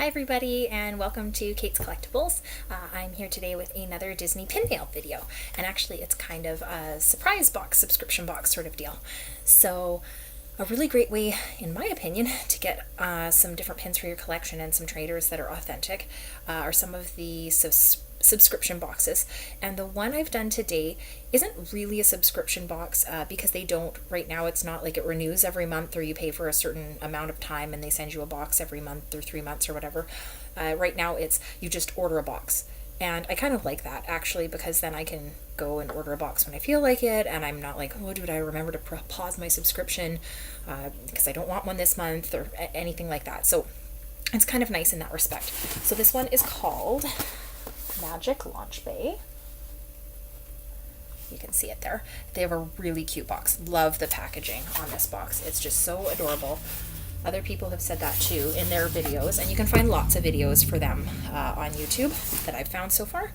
Hi everybody and welcome to Kait's Collectibles. I'm here today with another Disney pin mail video, and actually it's kind of a surprise box, subscription box sort of deal. So a really great way, in my opinion, to get some different pins for your collection and some traders that are authentic are some of the subscription boxes. And the one I've done today isn't really a subscription box because they don't, right now it's not like it renews every month or you pay for a certain amount of time and they send you a box every month or 3 months or whatever. Right now it's you just order a box. And I kind of like that actually, because then I can go and order a box when I feel like it, and I'm not like, oh, did I remember to pause my subscription because I don't want one this month or anything like that. So it's kind of nice in that respect. So this one is called Magic Launch Bay. You can see it there. They have a really cute box. Love the packaging on this box. It's just so adorable. Other people have said that too in their videos, and you can find lots of videos for them on YouTube that I've found so far.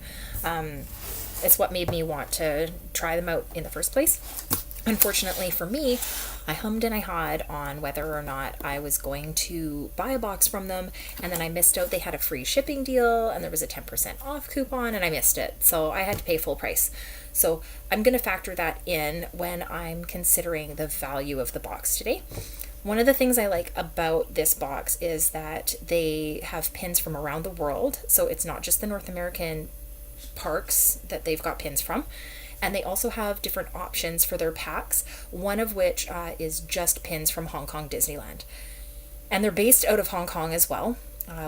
It's what made me want to try them out in the first place. Unfortunately for me, I hummed and I hawed on whether or not I was going to buy a box from them, and then I missed out. They had a free shipping deal and there was a 10% off coupon and I missed it. So I had to pay full price. So I'm going to factor that in when I'm considering the value of the box today. One of the things I like about this box is that they have pins from around the world. So it's not just the North American parks that they've got pins from. And they also have different options for their packs, one of which is just pins from Hong Kong Disneyland. And they're based out of Hong Kong as well,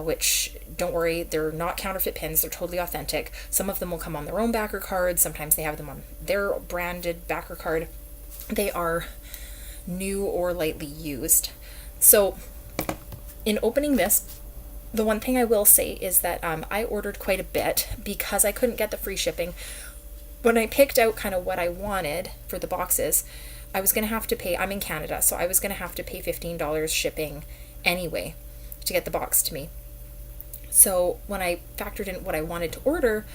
which, don't worry, they're not counterfeit pins. They're totally authentic. Some of them will come on their own backer card. Sometimes they have them on their branded backer card. They are new or lightly used. So in opening this, the one thing I will say is that I ordered quite a bit because I couldn't get the free shipping. When I picked out kind of what I wanted for the boxes, I was going to have to pay, I'm in Canada, so I was going to have to pay $15 shipping anyway to get the box to me. So when I factored in what I wanted to order,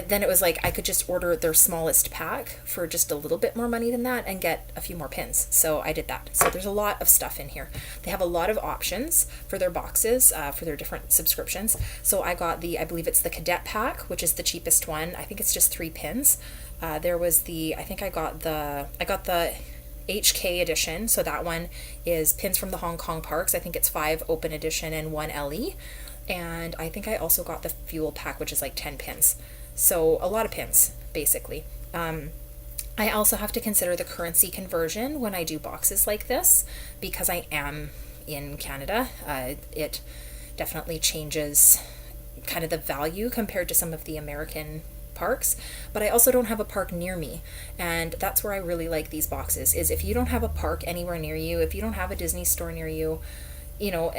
then it was like I could just order their smallest pack for just a little bit more money than that and get a few more pins. So I did that. So there's a lot of stuff in here. They have a lot of options for their boxes, for their different subscriptions. So I got I believe it's the Cadet pack, which is the cheapest one. I think it's just 3 pins. There was I got the HK edition. So that one is pins from the Hong Kong parks. I think it's 5 open edition and 1 LE. And I think I also got the Fuel pack, which is like 10 pins. So a lot of pins, basically. I also have to consider the currency conversion when I do boxes like this, because I am in Canada. It definitely changes kind of the value compared to some of the American parks, but I also don't have a park near me, and that's where I really like these boxes, is if you don't have a park anywhere near you, if you don't have a Disney store near you, you know,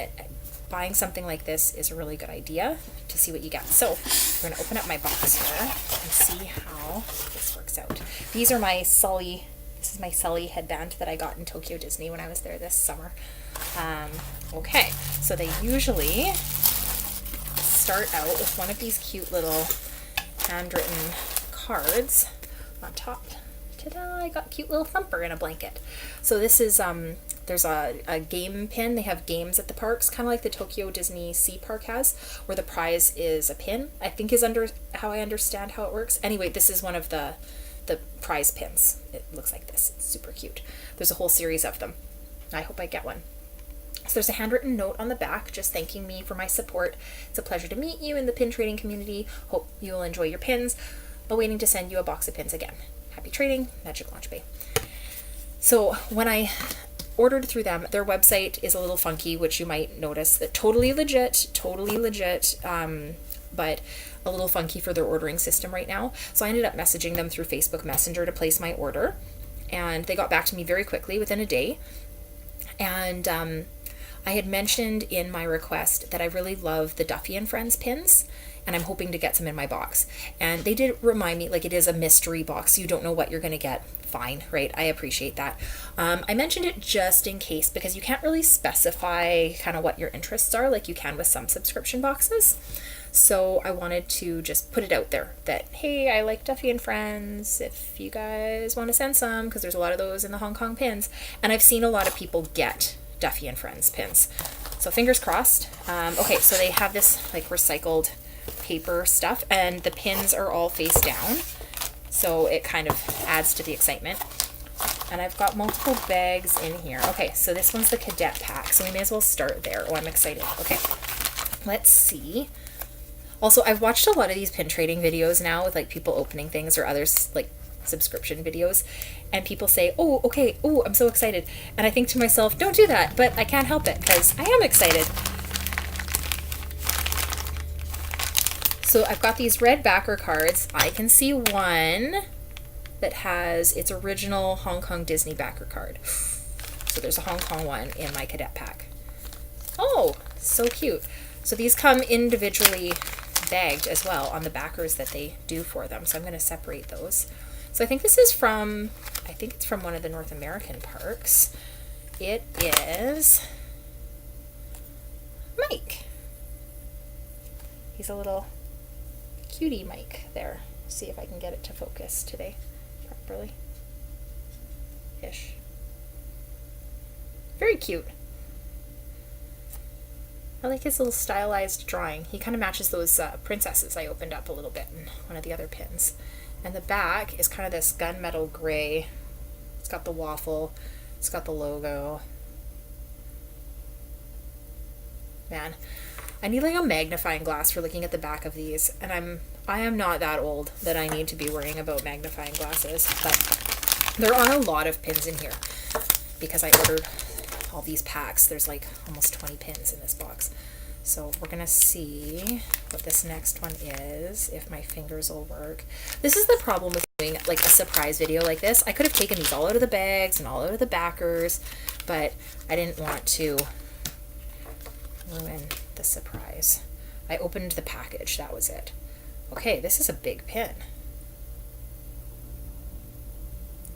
buying something like this is a really good idea to see what you get. So we're going to open up my box here and see how this works out. These are my Sully, this is my Sully headband that I got in Tokyo Disney when I was there this summer. Okay, so they usually start out with one of these cute little handwritten cards on top. Ta-da, I got a cute little thumper in a blanket. So this is, there's a game pin. They have games at the parks, kind of like the Tokyo Disney Sea Park has, where the prize is a pin, I think is how I understand how it works. Anyway, this is one of the prize pins. It looks like this. It's super cute. There's a whole series of them. I hope I get one. So there's a handwritten note on the back just thanking me for my support. It's a pleasure to meet you in the pin trading community. Hope you will enjoy your pins. Awaiting to send you a box of pins again. Happy trading, Magic Launch Bay. So when I ordered through them, their website is a little funky, which you might notice. Totally legit, but a little funky for their ordering system right now. So I ended up messaging them through Facebook Messenger to place my order, and they got back to me very quickly, within a day. And I had mentioned in my request that I really love the Duffy and Friends pins, and I'm hoping to get some in my box. And they did remind me, like, it is a mystery box, so you don't know what you're going to get. Fine, right? I appreciate that. I mentioned it just in case, because you can't really specify kind of what your interests are like you can with some subscription boxes. So I wanted to just put it out there that, hey, I like Duffy and Friends, if you guys want to send some, because there's a lot of those in the Hong Kong pins. And I've seen a lot of people get Duffy and Friends pins. So fingers crossed. Okay, so they have this like recycled paper stuff, and the pins are all face down, so it kind of adds to the excitement. And I've got multiple bags in here. Okay, so this one's the cadet pack, so we may as well start there. Oh, I'm excited. Okay, let's see. Also, I've watched a lot of these pin trading videos now with like people opening things or others like subscription videos, and people say, oh, okay, oh, I'm so excited. And I think to myself, don't do that, but I can't help it because I am excited. So I've got these red backer cards. I can see one that has its original Hong Kong Disney backer card. So there's a Hong Kong one in my cadet pack. Oh, so cute. So these come individually bagged as well on the backers that they do for them. So I'm going to separate those. So I think this is from, I think it's from one of the North American parks. It is Mike. He's a little cutie Mike there. See if I can get it to focus today properly. Ish. Very cute. I like his little stylized drawing. He kind of matches those princesses I opened up a little bit in one of the other pins. And the back is kind of this gunmetal gray. It's got the waffle. It's got the logo. Man, I need like a magnifying glass for looking at the back of these. And I am not that old that I need to be worrying about magnifying glasses. But there are a lot of pins in here because I ordered all these packs. There's like almost 20 pins in this box. So we're gonna see what this next one is, if my fingers will work. This is the problem with doing like a surprise video like this. I could have taken these all out of the bags and all out of the backers, but I didn't want to ruin the surprise. I opened the package, that was it. Okay, this is a big pin.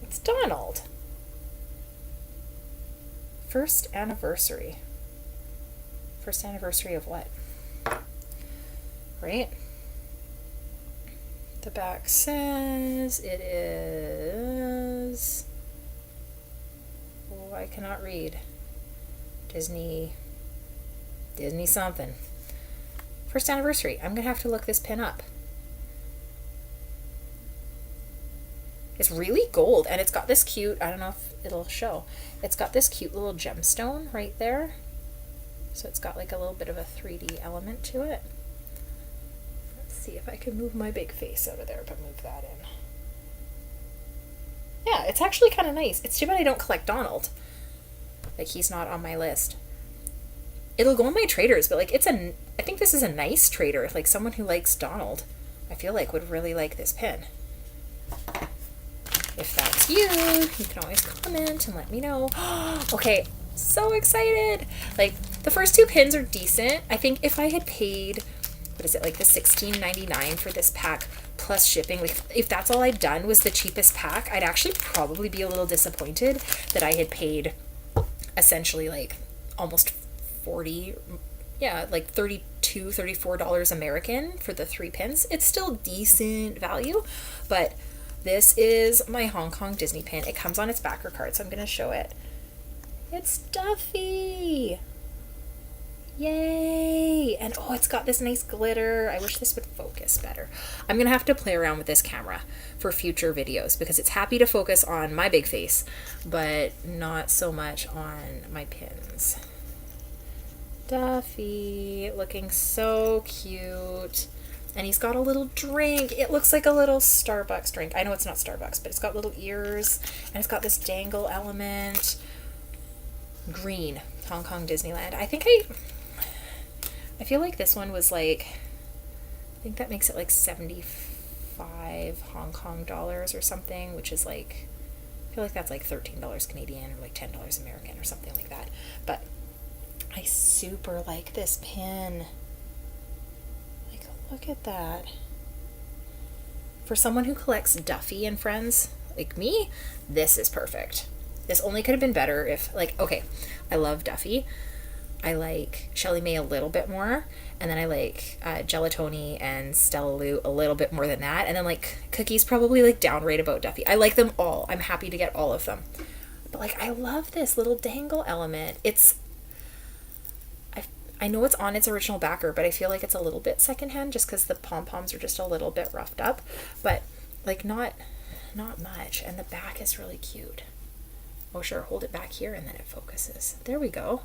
It's Donald. First anniversary. First anniversary of what? Right? The back says it is... Oh, I cannot read. Disney something. First anniversary. I'm going to have to look this pin up. It's really gold, and it's got this cute, I don't know if it'll show, it's got this cute little gemstone right there. So it's got like a little bit of a 3D element to it. Let's see if I can move my big face out of there, but move that in. Yeah, it's actually kind of nice. It's too bad I don't collect Donald. Like, he's not on my list. It'll go on my traders, but like I think this is a nice trader. Like someone who likes Donald, I feel like would really like this pin. If that's you, you can always comment and let me know. Okay, so excited. Like, the first two pins are decent. I think if I had paid, what is it, like the $16.99 for this pack plus shipping, like if that's all I'd done was the cheapest pack, I'd actually probably be a little disappointed that I had paid essentially like almost 40, yeah, like $32, $34 American for the 3 pins. It's still decent value, but this is my Hong Kong Disney pin. It comes on its backer card, so I'm going to show it. It's Duffy! Yay! And oh, it's got this nice glitter. I wish this would focus better. I'm going to have to play around with this camera for future videos because it's happy to focus on my big face, but not so much on my pins. Duffy, looking so cute. And he's got a little drink. It looks like a little Starbucks drink. I know it's not Starbucks, but it's got little ears, and it's got this dangle element. Green, Hong Kong Disneyland. I feel like this one was like, I think that makes it like 75 Hong Kong dollars or something, which is like, I feel like that's like $13 Canadian or like $10 American or something like that. But I super like this pin. Like, look at that. For someone who collects Duffy and Friends like me, this is perfect. This only could have been better if, like, okay, I love Duffy. I like Shelly May a little bit more, and then I like Gelatoni and Stella Lou a little bit more than that, and then like Cookie's probably like downright about Duffy. I like them all. I'm happy to get all of them. But like, I love this little dangle element. I I know it's on its original backer, but I feel like it's a little bit secondhand just because the pom-poms are just a little bit roughed up, but like not much. And the back is really cute. Oh sure, hold it back here and then it focuses. There we go.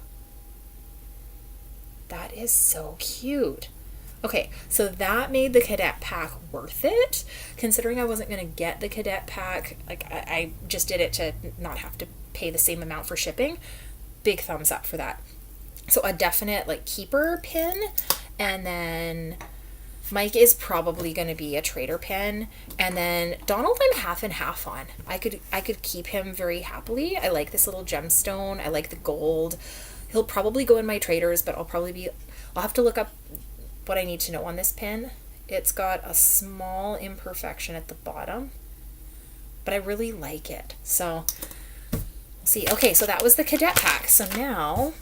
That is so cute. Okay, so that made the cadet pack worth it, considering I wasn't going to get the cadet pack. Like I just did it to not have to pay the same amount for shipping. Big thumbs up for that. So a definite like keeper pin, and then Mike is probably going to be a trader pin, and then Donald I'm half and half on. I could keep him very happily. I like this little gemstone. I like the gold. He'll probably go in my traders, but I'll have to look up what I need to know on this pin. It's got a small imperfection at the bottom, but I really like it. So we'll see. Okay, so that was the cadet pack. So now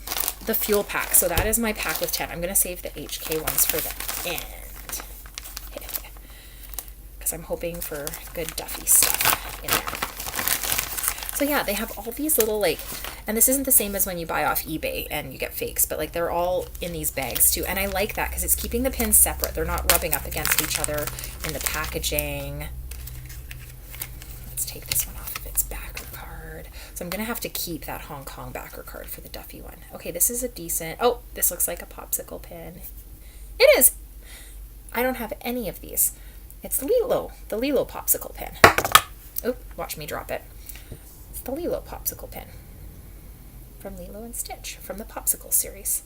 the fuel pack. So that is my pack with 10. I'm going to save the HK ones for the end, because I'm hoping for good Duffy stuff in there. So yeah, they have all these little like, and this isn't the same as when you buy off eBay and you get fakes, but like they're all in these bags too. And I like that because it's keeping the pins separate. They're not rubbing up against each other in the packaging. Let's take this one off of its backer card. So I'm going to have to keep that Hong Kong backer card for the Duffy one. Okay, this is a decent, oh, this looks like a popsicle pin. It is. I don't have any of these. It's Lilo, the Lilo popsicle pin. Oh, watch me drop it. It's the Lilo popsicle pin from Lilo and Stitch from the Popsicle series.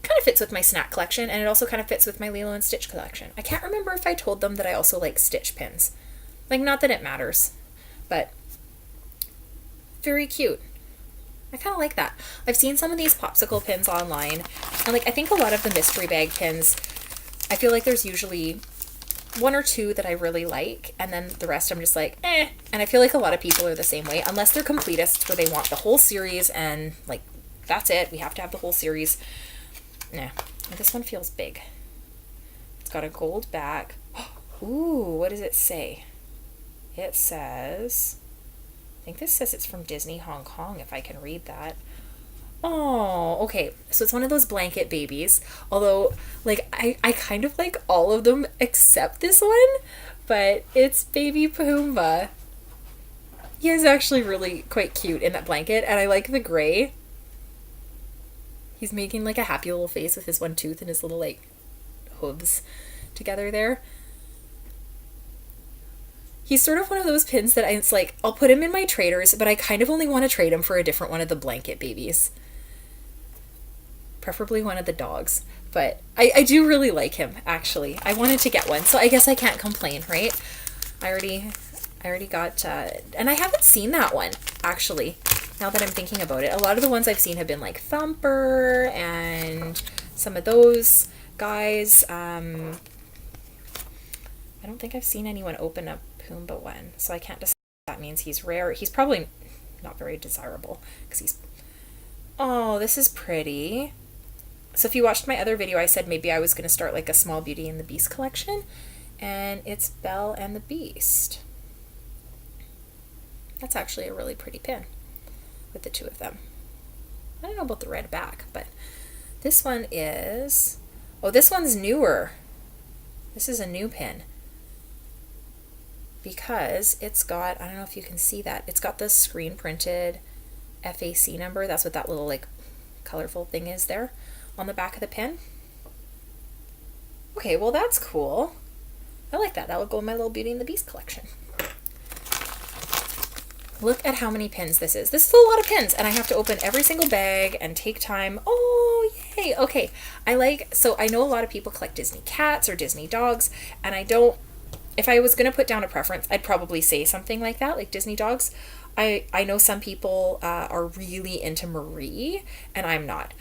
Kind of fits with my snack collection, and it also kind of fits with my Lilo and Stitch collection. I can't remember if I told them that I also like Stitch pins. Like, not that it matters, but very cute. I kind of like that. I've seen some of these popsicle pins online, and like I think a lot of the mystery bag pins, I feel like there's usually one or two that I really like, and then the rest I'm just like, eh. And I feel like a lot of people are the same way, unless they're completists where they want the whole series and like, that's it, we have to have the whole series. Nah, this one feels big. It's got a gold back. Ooh, what does it say? It says, I think this says it's from Disney Hong Kong, if I can read that. Oh, okay. So it's one of those blanket babies. Although, like, I kind of like all of them except this one. But it's baby Pumbaa. He is actually really quite cute in that blanket. And I like the gray. He's making like a happy little face with his one tooth and his little like hooves together there. He's sort of one of those pins that it's like, I'll put him in my traders, but I kind of only want to trade him for a different one of the blanket babies. Preferably one of the dogs. But I do really like him, actually. I wanted to get one, so I guess I can't complain, right? I already got, and I haven't seen that one, actually, now that I'm thinking about it. A lot of the ones I've seen have been like Thumper and some of those guys. I don't think I've seen anyone open a Pumbaa one, so I can't decide if that means he's rare. He's probably not very desirable, because he's, oh, this is pretty. So if you watched my other video, I said maybe I was going to start like a small Beauty and the Beast collection, and it's Belle and the Beast. That's actually a really pretty pin with the two of them. I don't know about the red back, but this one is, oh, this one's newer. This is a new pin, because it's got, I don't know if you can see that, it's got the screen printed FAC number. That's what that little like colorful thing is there on the back of the pin. Okay, well that's cool. I like that. That would go in my little Beauty and the Beast collection. Look at how many pins this is. This is a lot of pins, and I have to open every single bag and take time. Oh, yay. Okay, so I know a lot of people collect Disney cats or Disney dogs, and I don't, if I was going to put down a preference, I'd probably say something like that, like Disney dogs. I know some people are really into Marie, and I'm not.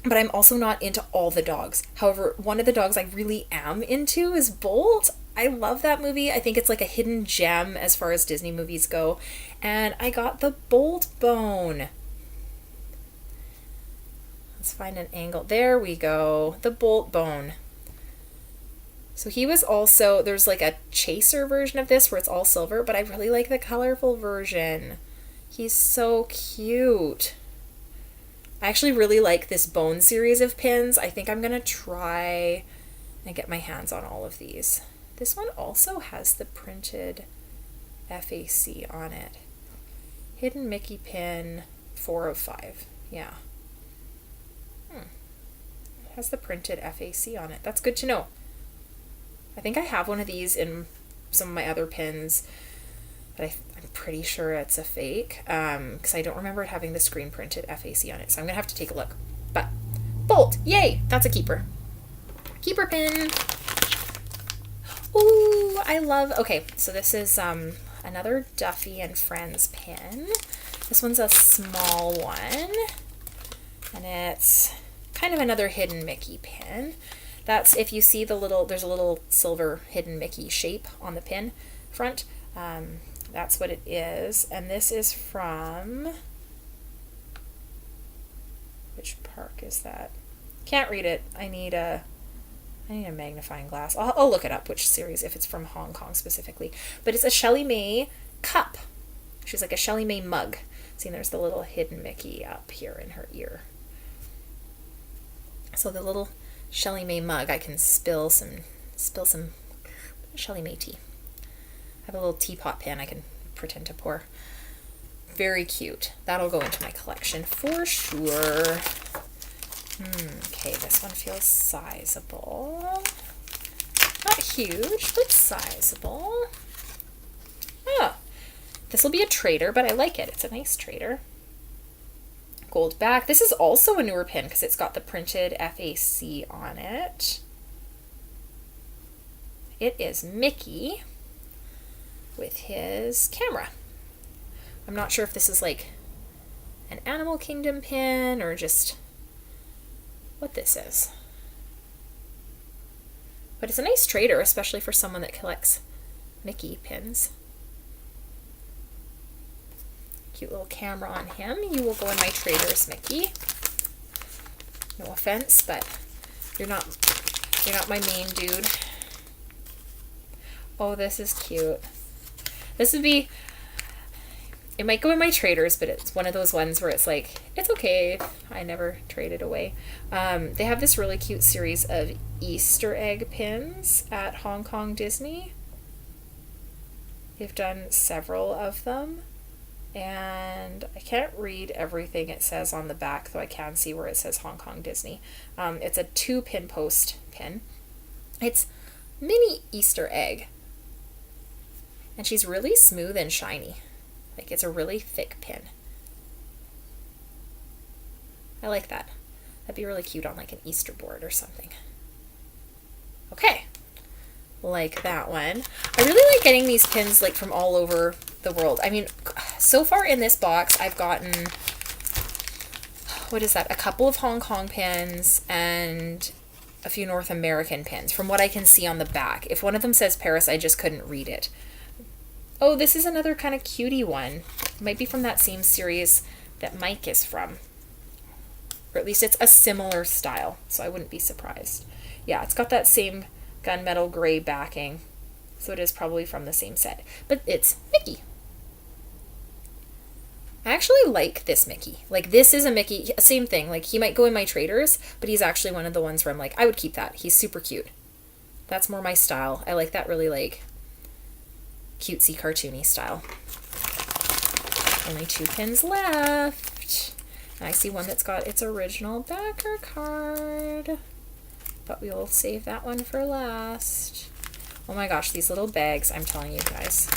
But I'm also not into all the dogs. However, one of the dogs I really am into is Bolt. I love that movie. I think it's like a hidden gem as far as Disney movies go. And I got the Bolt bone. Let's find an angle. There we go. The Bolt bone. So he was also, there's like a chaser version of this where it's all silver, but I really like the colorful version. He's so cute. I actually really like this bone series of pins. I think I'm going to try and get my hands on all of these. This one also has the printed FAC on it. Hidden Mickey pin, 4 of 5. Yeah. It has the printed FAC on it. That's good to know. I think I have one of these in some of my other pins, but I'm pretty sure it's a fake, because I don't remember it having the screen printed FAC on it, so I'm gonna have to take a look. But bolt, yay, that's a keeper. Keeper pin. Ooh, I love, okay, so this is another Duffy and Friends pin. This one's a small one, and it's kind of another Hidden Mickey pin. That's, if you see the little, there's a little silver Hidden Mickey shape on the pin front. That's what it is. And this is from, which park is that? Can't read it. I need a magnifying glass. I'll look it up, which series, if it's from Hong Kong specifically. But it's a Shelly May cup. She's like a Shelly May mug. See, there's the little Hidden Mickey up here in her ear. So the little Shelly May mug, I can spill some Shelly May tea. I have a little teapot pan I can pretend to pour. Very cute. That'll go into my collection for sure. Okay, this one feels sizable. Not huge, but sizable. Oh, this will be a trader, but I like it. It's a nice trader. Gold back. This is also a newer pin because it's got the printed FAC on it. It is Mickey with his camera. I'm not sure if this is like an Animal Kingdom pin or just what this is. But it's a nice trader, especially for someone that collects Mickey pins. Cute little camera on him. You will go in my traders, Mickey. No offense, but you're not my main dude. Oh, this is cute. This would be, it might go in my traders, but it's one of those ones where it's like, it's okay, I never trade it away. They have this really cute series of Easter egg pins at Hong Kong Disney. They've done several of them, and I can't read everything it says on the back, though I can see where it says Hong Kong Disney. It's a 2-pin post pin. It's mini Easter egg, and she's really smooth and shiny. Like, it's a really thick pin. I like that. That'd be really cute on like an Easter board or something. Okay, like that one. I really like getting these pins like from all over the world. I mean, so far in this box I've gotten, what is that, a couple of Hong Kong pins and a few North American pins from what I can see on the back. If one of them says Paris, I just couldn't read it. Oh, this is another kind of cutie one. It might be from that same series that Mike is from. Or at least it's a similar style, so I wouldn't be surprised. Yeah, it's got that same gunmetal gray backing, so it is probably from the same set. But it's Mickey. I actually like this Mickey. Like, this is a Mickey, same thing. Like, he might go in my traders, but he's actually one of the ones where I'm like, I would keep that. He's super cute. That's more my style. I like that really, like, cutesy, cartoony style. Only 2 pins left. And I see one that's got its original backer card, but we will save that one for last. Oh my gosh, these little bags, I'm telling you guys,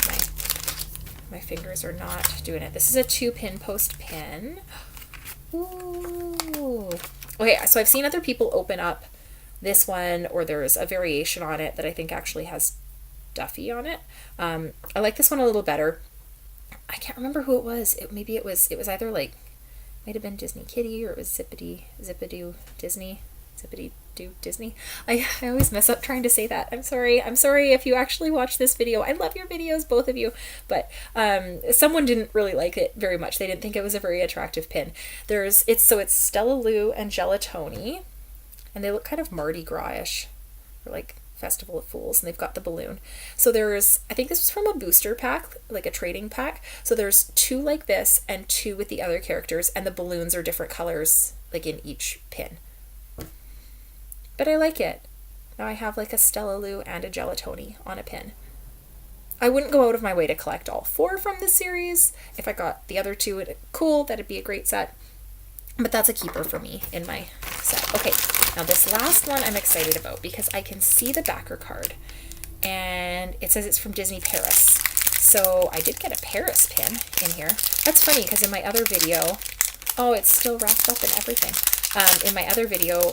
my fingers are not doing it. This is a 2-pin post pin. Ooh. Okay, so I've seen other people open up this one, or there's a variation on it that I think actually has Duffy on it. I like this one a little better. I can't remember who it was. Maybe it was either like, might have been Disney Kitty, or it was Zippity-Doo Disney. Zippity-Doo Disney. I always mess up trying to say that. I'm sorry. I'm sorry if you actually watch this video. I love your videos, both of you. But someone didn't really like it very much. They didn't think it was a very attractive pin. It's Stella Lou and Gelatoni, and they look kind of Mardi Gras-ish, or like Festival of Fools, and they've got the balloon. So there's, I think this was from a booster pack, like a trading pack. So there's 2 like this and 2 with the other characters, and the balloons are different colors, like in each pin. But I like it. Now I have like a Stella Lou and a Gelatoni on a pin. I wouldn't go out of my way to collect all 4 from this series. If I got the other 2, cool, that'd be a great set. But that's a keeper for me in my set. Okay, now this last one I'm excited about because I can see the backer card. And it says it's from Disney Paris. So I did get a Paris pin in here. That's funny because in my other video, oh, it's still wrapped up and everything. In my other video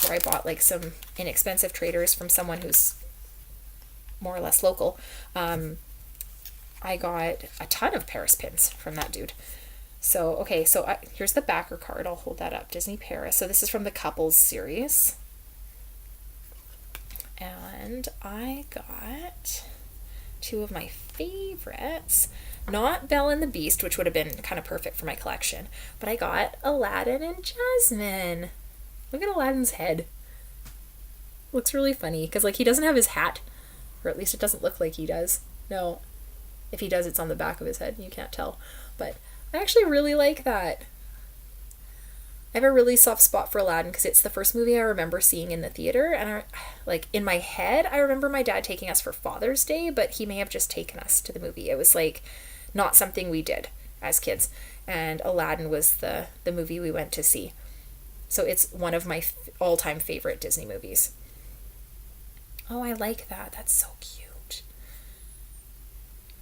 where I bought like some inexpensive traders from someone who's more or less local, I got a ton of Paris pins from that dude. So, okay, so here's the backer card. I'll hold that up. Disney Paris. So this is from the Couples series. And I got 2 of my favorites. Not Belle and the Beast, which would have been kind of perfect for my collection. But I got Aladdin and Jasmine. Look at Aladdin's head. Looks really funny because like he doesn't have his hat. Or at least it doesn't look like he does. No. If he does, it's on the back of his head. You can't tell. But I actually really like that. I have a really soft spot for Aladdin because it's the first movie I remember seeing in the theater. And like in my head, I remember my dad taking us for Father's Day, but he may have just taken us to the movie. It was like not something we did as kids. And Aladdin was the movie we went to see. So it's one of my all-time favorite Disney movies. Oh, I like that. That's so cute.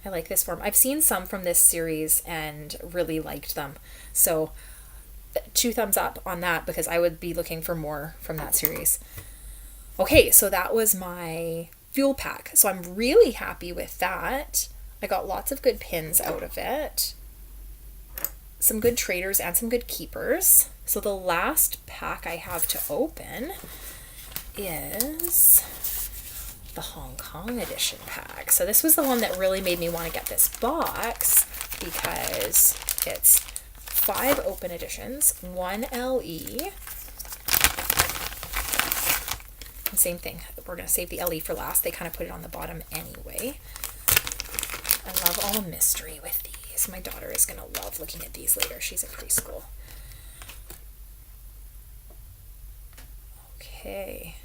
I like this form. I've seen some from this series and really liked them. So 2 thumbs up on that because I would be looking for more from that series. Okay, so that was my fuel pack. So I'm really happy with that. I got lots of good pins out of it. Some good traders and some good keepers. So the last pack I have to open is the Hong Kong edition pack. So this was the one that really made me want to get this box because it's 5 open editions, 1 LE. And same thing. We're going to save the LE for last. They kind of put it on the bottom anyway. I love all the mystery with these. My daughter is going to love looking at these later. She's in preschool. Okay.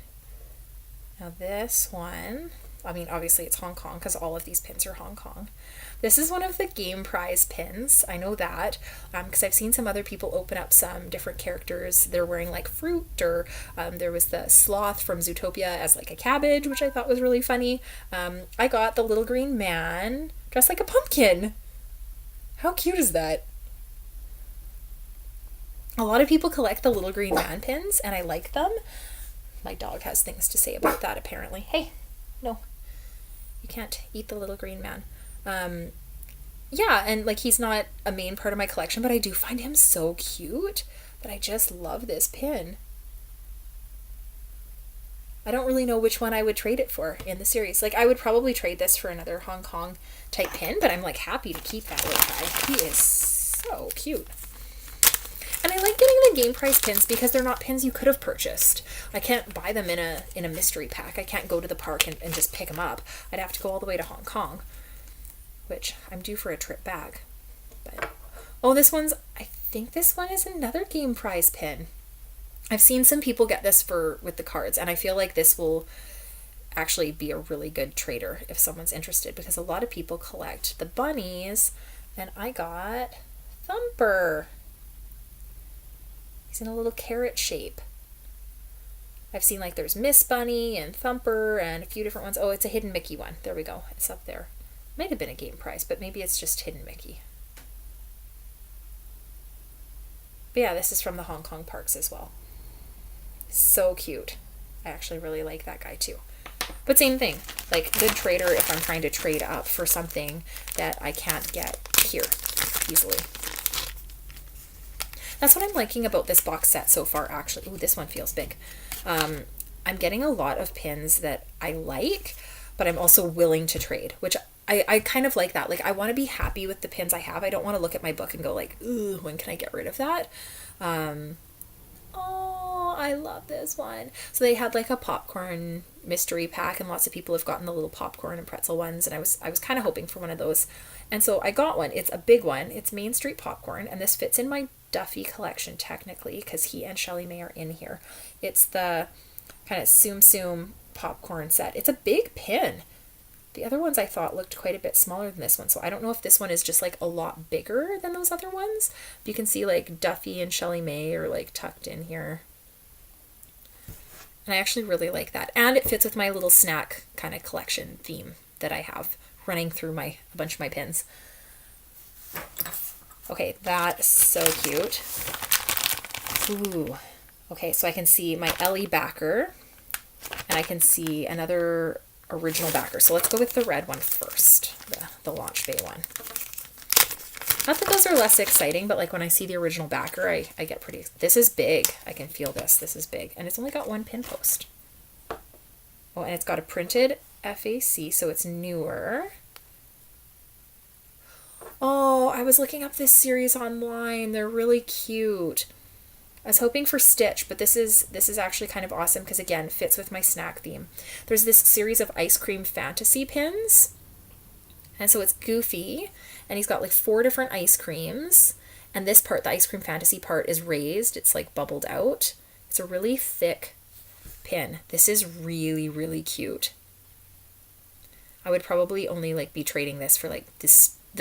Now this one, I mean, obviously it's Hong Kong because all of these pins are Hong Kong. This is one of the game prize pins. I know that because I've seen some other people open up some different characters. They're wearing like fruit, or there was the sloth from Zootopia as like a cabbage, which I thought was really funny. I got the little green man dressed like a pumpkin. How cute is that? A lot of people collect the little green man pins and I like them. My dog has things to say about that, apparently. Hey, no, you can't eat the little green man. Yeah, and like he's not a main part of my collection, but I do find him so cute that I just love this pin. I don't really know which one I would trade it for in the series. Like I would probably trade this for another Hong Kong type pin, but I'm like happy to keep that little guy. He is so cute. And I like getting the game price pins because they're not pins you could have purchased. I can't buy them in a mystery pack. I can't go to the park and just pick them up. I'd have to go all the way to Hong Kong, which I'm due for a trip back. But oh, I think this one is another game prize pin. I've seen some people get this with the cards, and I feel like this will actually be a really good trader if someone's interested because a lot of people collect the bunnies, and I got Thumper. He's in a little carrot shape. I've seen like there's Miss Bunny and Thumper and a few different ones. Oh, it's a hidden Mickey one. There we go. It's up there. Might have been a game prize, but maybe it's just hidden Mickey. But yeah, this is from the Hong Kong parks as well. So cute. I actually really like that guy too. But same thing. Like good trader if I'm trying to trade up for something that I can't get here easily. That's what I'm liking about this box set so far, actually. Ooh, this one feels big. I'm getting a lot of pins that I like, but I'm also willing to trade, which I kind of like that. Like, I want to be happy with the pins I have. I don't want to look at my book and go like, ooh, when can I get rid of that? Oh, I love this one. So they had like a popcorn mystery pack, and lots of people have gotten the little popcorn and pretzel ones, and I was kind of hoping for one of those. And so I got one. It's a big one. It's Main Street popcorn, and this fits in my Duffy collection technically because he and Shelly May are in here. It's the kind of Tsum Tsum popcorn set. It's a big pin. The other ones I thought looked quite a bit smaller than this one, so I don't know if this one is just like a lot bigger than those other ones. But you can see like Duffy and Shelly May are like tucked in here. And I actually really like that. And it fits with my little snack kind of collection theme that I have running through a bunch of my pins. Okay, that's so cute. Ooh. Okay, so I can see my Ellie backer, and I can see another original backer. So let's go with the red one first, the Launch Bay one. Not that those are less exciting, but like when I see the original backer, I get pretty... This is big. I can feel this. This is big. And it's only got one pin post. Oh, and it's got a printed FAC, so it's newer. Oh, I was looking up this series online. They're really cute. I was hoping for Stitch, but this is actually kind of awesome because, again, fits with my snack theme. There's this series of ice cream fantasy pins. And so it's Goofy, and he's got like 4 different ice creams. And this part, the ice cream fantasy part, is raised. It's like bubbled out. It's a really thick pin. This is really, really cute. I would probably only like be trading this for like the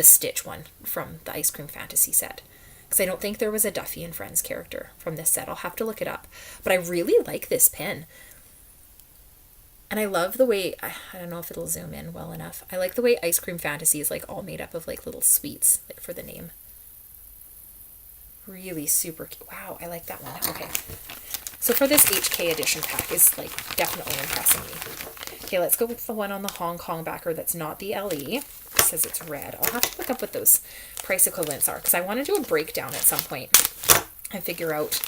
Stitch one from the ice cream fantasy set. Because I don't think there was a Duffy and Friends character from this set. I'll have to look it up. But I really like this pin. And I love the way, I don't know if it'll zoom in well enough. I like the way Ice Cream Fantasy is like all made up of like little sweets for the name. Really super cute. Wow, I like that one. Okay. So for this HK edition pack is like definitely impressing me. Okay, let's go with the one on the Hong Kong backer that's not the LE. It says it's red. I'll have to look up what those price equivalents are because I want to do a breakdown at some point and figure out.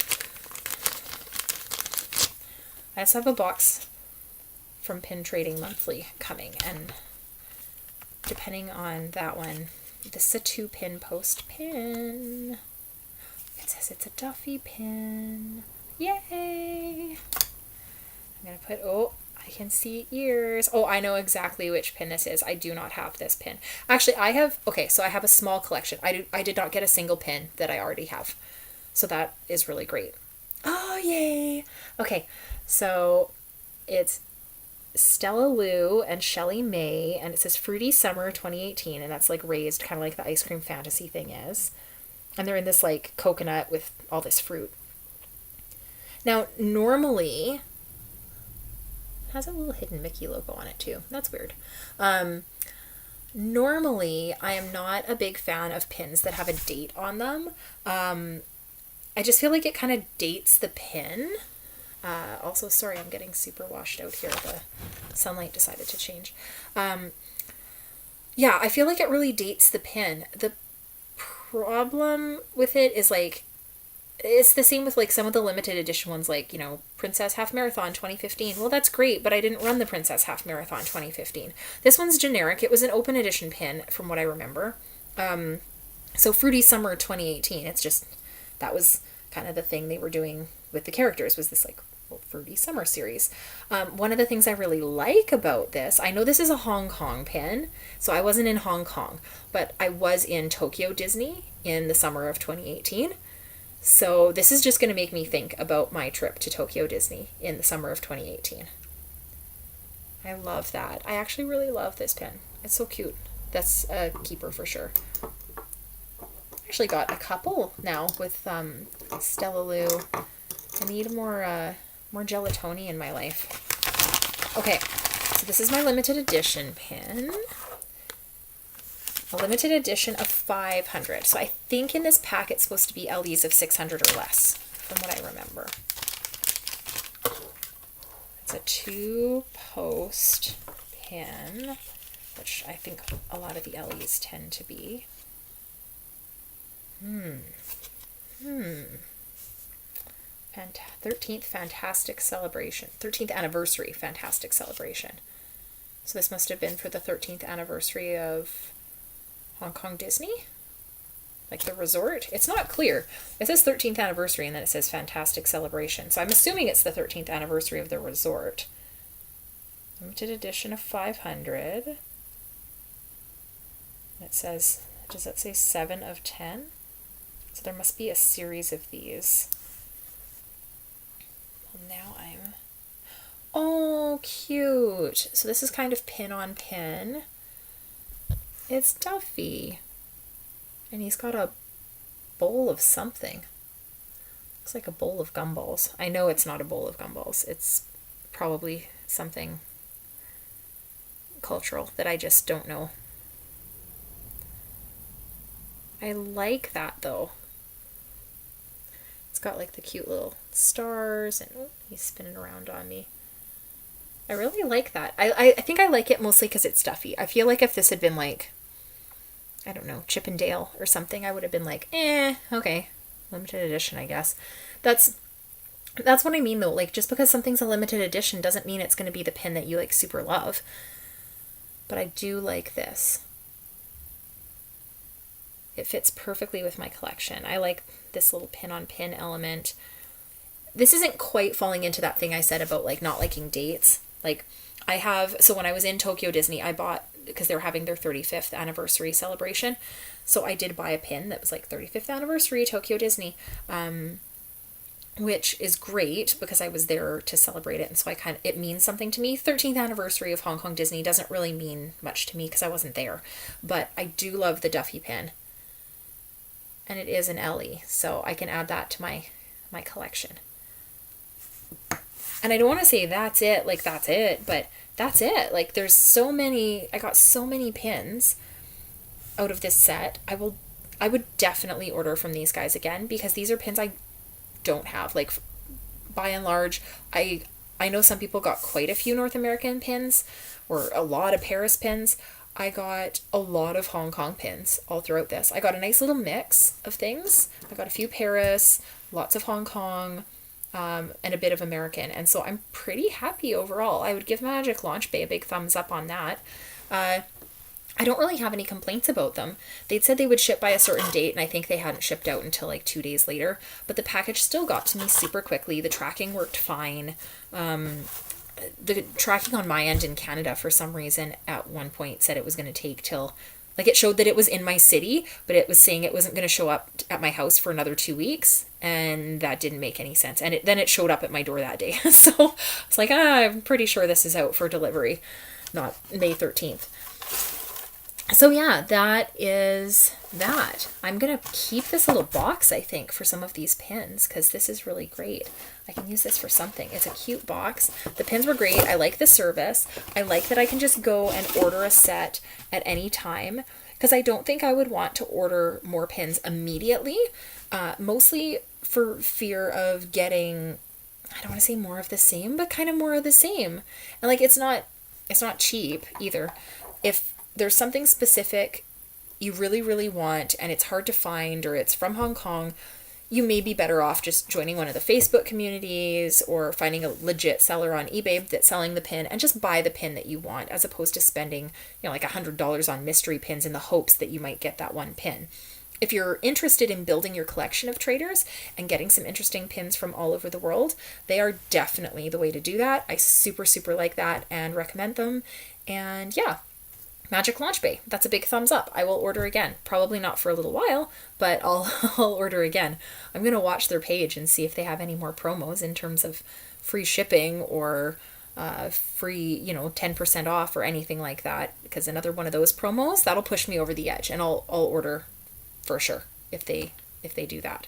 I also have a box from Pin Trading Monthly coming, and depending on that one, this is a 2-pin post pin. It says it's a Duffy pin. Yay! I'm gonna put, oh, I can see ears. Oh, I know exactly which pin this is. I do not have this pin. Actually, I have, okay, so I have a small collection. I did not get a single pin that I already have. So that is really great. Oh, yay! Okay, so it's Stella Lou and Shelly May, and it says Fruity Summer 2018, and that's like raised kind of like the Ice Cream Fantasy thing is. And they're in this like coconut with all this fruit. Now, normally, it has a little hidden Mickey logo on it too. That's weird. Normally, I am not a big fan of pins that have a date on them. I just feel like it kind of dates the pin. Also, sorry, I'm getting super washed out here. The sunlight decided to change. Yeah, I feel like it really dates the pin. The problem with it is like, it's the same with like some of the limited edition ones, like, you know, Princess Half Marathon 2015. Well, that's great, but I didn't run the Princess Half Marathon 2015. This one's generic. It was an open edition pin from what I remember. So Fruity Summer 2018, it's just, that was kind of the thing they were doing with the characters, was this like Fruity Summer series. One of the things I really like about this, I know this is a Hong Kong pin, so I wasn't in Hong Kong, but I was in Tokyo Disney in the summer of 2018. So this is just going to make me think about my trip to Tokyo Disney in the summer of 2018. I love that. I actually really love this pin. It's so cute. That's a keeper for sure. I actually got a couple now with Stella Lou. I need more gelatoni in my life. Okay, so this is my limited edition pin. A limited edition of 500. So I think in this pack it's supposed to be LEs of 600 or less, from what I remember. It's a 2-post pin, which I think a lot of the LEs tend to be. 13th Fantastic Celebration. 13th Anniversary Fantastic Celebration. So this must have been for the 13th anniversary of Hong Kong Disney? Like the resort? It's not clear. It says 13th anniversary and then it says Fantastic Celebration. So I'm assuming it's the 13th anniversary of the resort. Limited edition of 500. It says, does that say 7 of 10? So there must be a series of these. Well, now I'm... Oh, cute. So this is kind of pin on pin. It's Duffy. And he's got a bowl of something. Looks like a bowl of gumballs. I know it's not a bowl of gumballs. It's probably something cultural that I just don't know. I like that though. It's got like the cute little stars and oh, he's spinning around on me. I really like that. I think I like it mostly because it's Duffy. I feel like if this had been like, I don't know, Chip and Dale or something, I would have been like, okay, limited edition, I guess. That's what I mean though. Like, just because something's a limited edition doesn't mean it's going to be the pin that you like super love. But I do like this. It fits perfectly with my collection. I like this little pin on pin element. This isn't quite falling into that thing I said about like not liking dates. Like so when I was in Tokyo Disney, I bought, because they were having their 35th anniversary celebration. So I did buy a pin that was like 35th anniversary Tokyo Disney, which is great because I was there to celebrate it. And so it means something to me. 13th anniversary of Hong Kong Disney doesn't really mean much to me because I wasn't there, but I do love the Duffy pin. And it is an Ellie, so I can add that to my collection. And I don't want to say that's it, like that's it, but that's it. Like there's so many, I got so many pins out of this set. I would definitely order from these guys again because these are pins I don't have. Like by and large, I know some people got quite a few North American pins or a lot of Paris pins. I got a lot of Hong Kong pins all throughout this. I got a nice little mix of things. I got a few Paris, lots of Hong Kong, and a bit of American. And so I'm pretty happy overall. I would give Magic Launch Bay a big thumbs up on that. I don't really have any complaints about them. They'd said they would ship by a certain date, and I think they hadn't shipped out until like 2 days later. But the package still got to me super quickly. The tracking worked fine. The tracking on my end in Canada, for some reason, at one point said it was going to take till, like it showed that it was in my city, but it was saying it wasn't going to show up at my house for another 2 weeks. And that didn't make any sense. And then it showed up at my door that day. So it's like, I'm pretty sure this is out for delivery, not May 13th. So yeah, that is that. I'm going to keep this little box, I think, for some of these pins because this is really great. I can use this for something. It's a cute box. The pins were great. I like the service. I like that I can just go and order a set at any time because I don't think I would want to order more pins immediately, mostly for fear of getting, I don't want to say more of the same, but kind of more of the same. And like, it's not cheap either. If there's something specific you really, really want and it's hard to find or it's from Hong Kong, you may be better off just joining one of the Facebook communities or finding a legit seller on eBay that's selling the pin and just buy the pin that you want as opposed to spending, like $100 on mystery pins in the hopes that you might get that one pin. If you're interested in building your collection of traders and getting some interesting pins from all over the world, they are definitely the way to do that. I super, super like that and recommend them. And yeah, Magic Launch Bay. That's a big thumbs up. I will order again. Probably not for a little while, but I'll order again. I'm going to watch their page and see if they have any more promos in terms of free shipping or free, 10% off or anything like that. Because another one of those promos, that'll push me over the edge and I'll order for sure if they do that.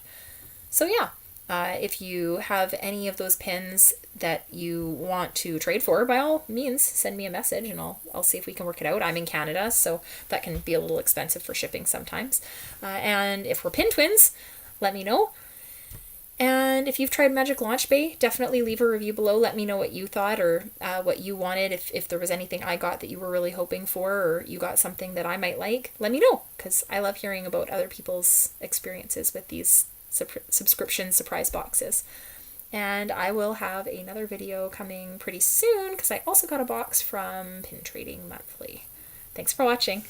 So yeah. If you have any of those pins that you want to trade for, by all means, send me a message and I'll see if we can work it out. I'm in Canada, so that can be a little expensive for shipping sometimes. And if we're pin twins, let me know. And if you've tried Magic Launch Bay, definitely leave a review below. Let me know what you thought or what you wanted. If there was anything I got that you were really hoping for or you got something that I might like, let me know because I love hearing about other people's experiences with these subscription surprise boxes. And I will have another video coming pretty soon because I also got a box from Pin Trading Monthly. Thanks for watching.